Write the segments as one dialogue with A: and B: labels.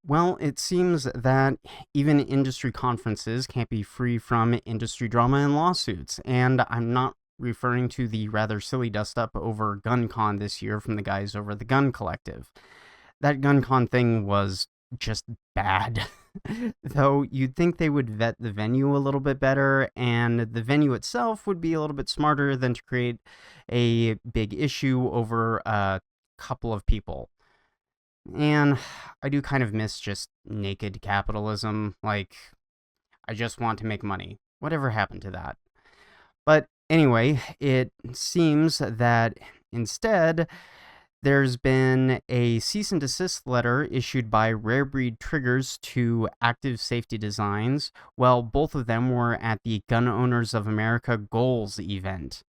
A: Well, it seems that even industry conferences can't be free from industry drama and lawsuits. And I'm not referring to the rather silly dust up over GunCon this year from the guys over the Gun Collective. That GunCon thing was just bad. Though you'd think they would vet the venue a little bit better, and the venue itself would be a little bit smarter than to create a big issue over a couple of people. And I do kind of miss just naked capitalism. Like, I just want to make money. Whatever happened to that? But anyway, it seems that instead, there's been a cease and desist letter issued by Rare Breed Triggers to Active Safety Designs. Well, both of them were at the Gun Owners of America Goals event.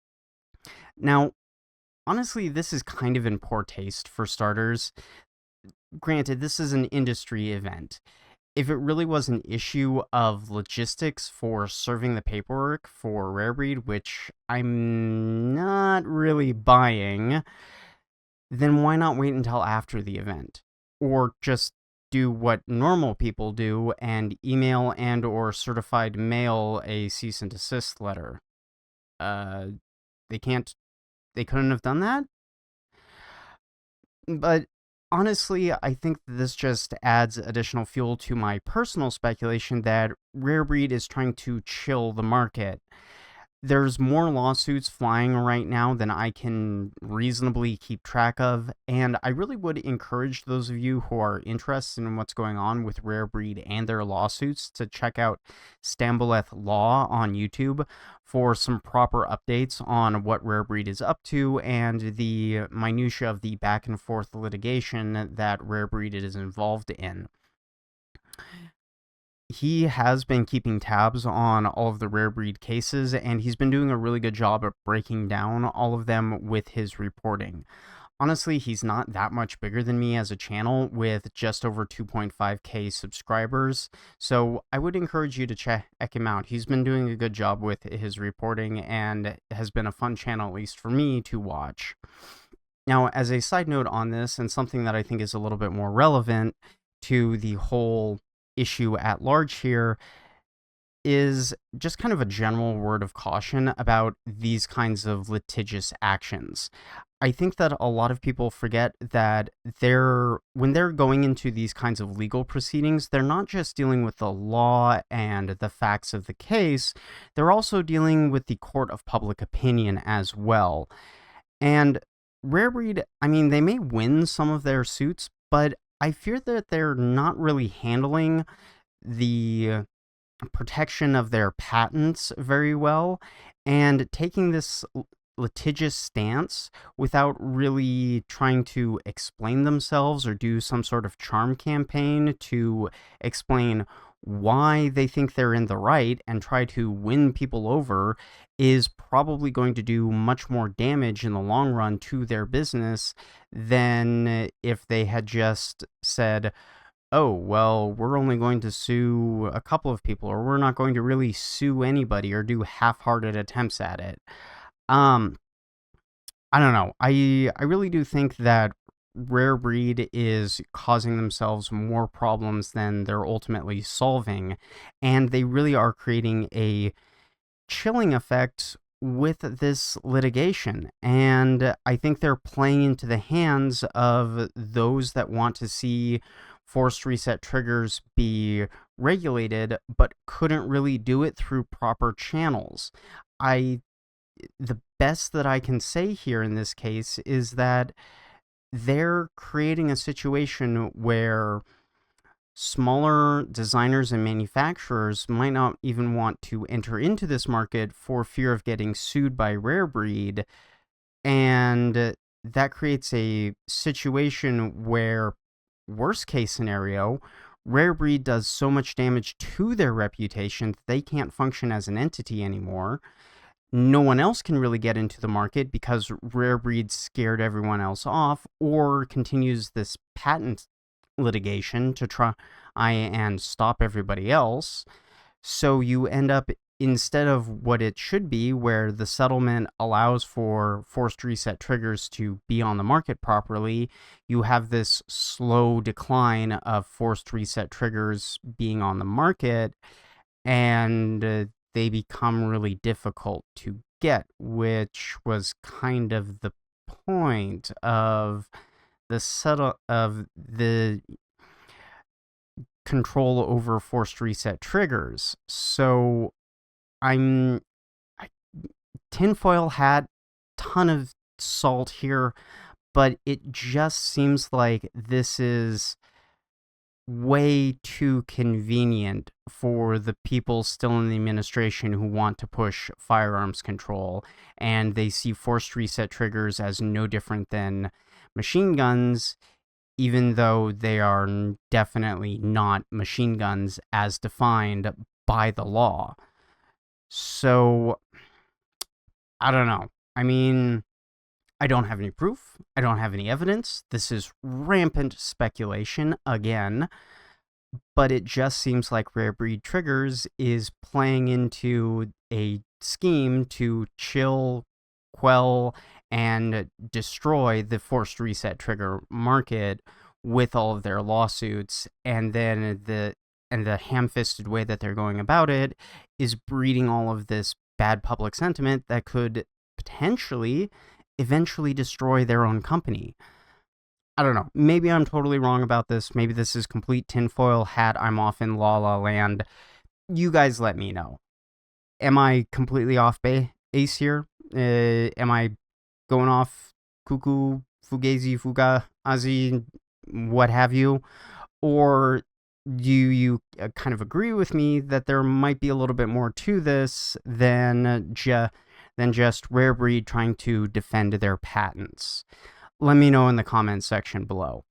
A: Now, honestly, this is kind of in poor taste for starters. Granted, this is an industry event. If it really was an issue of logistics for serving the paperwork for Rare Breed, which I'm not really buying, then why not wait until after the event? Or just do what normal people do and email and or certified mail a cease and desist letter. Uh, they couldn't have done that? But honestly, I think this just adds additional fuel to my personal speculation that Rare Breed is trying to chill the market. There's more lawsuits flying right now than I can reasonably keep track of, and I really would encourage those of you who are interested in what's going on with Rare Breed and their lawsuits to check out Stamboleth Law on YouTube for some proper updates on what Rare Breed is up to and the minutia of the back and forth litigation that Rare Breed is involved in. He has been keeping tabs on all of the Rare Breed cases, and he's been doing a really good job at breaking down all of them with his reporting. Honestly, he's not that much bigger than me as a channel with just over 2.5k subscribers, so I would encourage you to check him out. He's been doing a good job with his reporting and has been a fun channel, at least for me, to watch. Now, as a side note on this, and something that I think is a little bit more relevant to the whole issue at large here, is just kind of a general word of caution about these kinds of litigious actions. I think that a lot of people forget that when they're going into these kinds of legal proceedings, they're not just dealing with the law and the facts of the case, they're also dealing with the court of public opinion as well. And Rare Breed, I mean, they may win some of their suits, but I fear that they're not really handling the protection of their patents very well, and taking this litigious stance without really trying to explain themselves or do some sort of charm campaign to explain why they think they're in the right and try to win people over is probably going to do much more damage in the long run to their business than if they had just said, oh, well, we're only going to sue a couple of people, or we're not going to really sue anybody or do half-hearted attempts at it. I don't know. I really do think that Rare Breed is causing themselves more problems than they're ultimately solving, and they really are creating a chilling effect with this litigation. And I think they're playing into the hands of those that want to see forced reset triggers be regulated, but couldn't really do it through proper channels. The best that I can say here in this case is that they're creating a situation where smaller designers and manufacturers might not even want to enter into this market for fear of getting sued by Rare Breed, and that creates a situation where, worst case scenario, Rare Breed does so much damage to their reputation that they can't function as an entity anymore. No one else can really get into the market because Rare Breed scared everyone else off, or continues this patent litigation to try and stop everybody else. So you end up instead of what it should be, where the settlement allows for forced reset triggers to be on the market properly, you have this slow decline of forced reset triggers being on the market, and they become really difficult to get, which was kind of the point of the control over forced reset triggers. So I'm I, tinfoil hat, ton of salt here, but it just seems like this is way too convenient for the people still in the administration who want to push firearms control, and they see forced reset triggers as no different than machine guns, even though they are definitely not machine guns as defined by the law. So, I don't know. I mean, I don't have any proof. I don't have any evidence. This is rampant speculation again, but it just seems like Rare Breed Triggers is playing into a scheme to chill, quell, and destroy the forced reset trigger market with all of their lawsuits, and then the ham-fisted way that they're going about it is breeding all of this bad public sentiment that could potentially eventually destroy their own company. I don't know. Maybe I'm totally wrong about this. Maybe this is complete tinfoil hat. I'm off in La La Land. You guys let me know. Am I completely off base here? Am I going off cuckoo, fugazi, fugazi, what have you? Or do you kind of agree with me that there might be a little bit more to this than just Rare Breed trying to defend their patents? Let me know in the comments section below.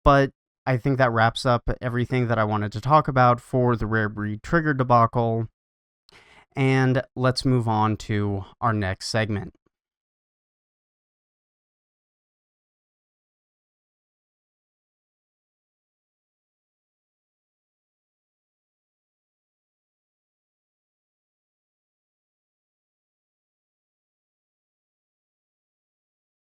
A: But I think that wraps up everything that I wanted to talk about for the Rare Breed trigger debacle. And let's move on to our next segment.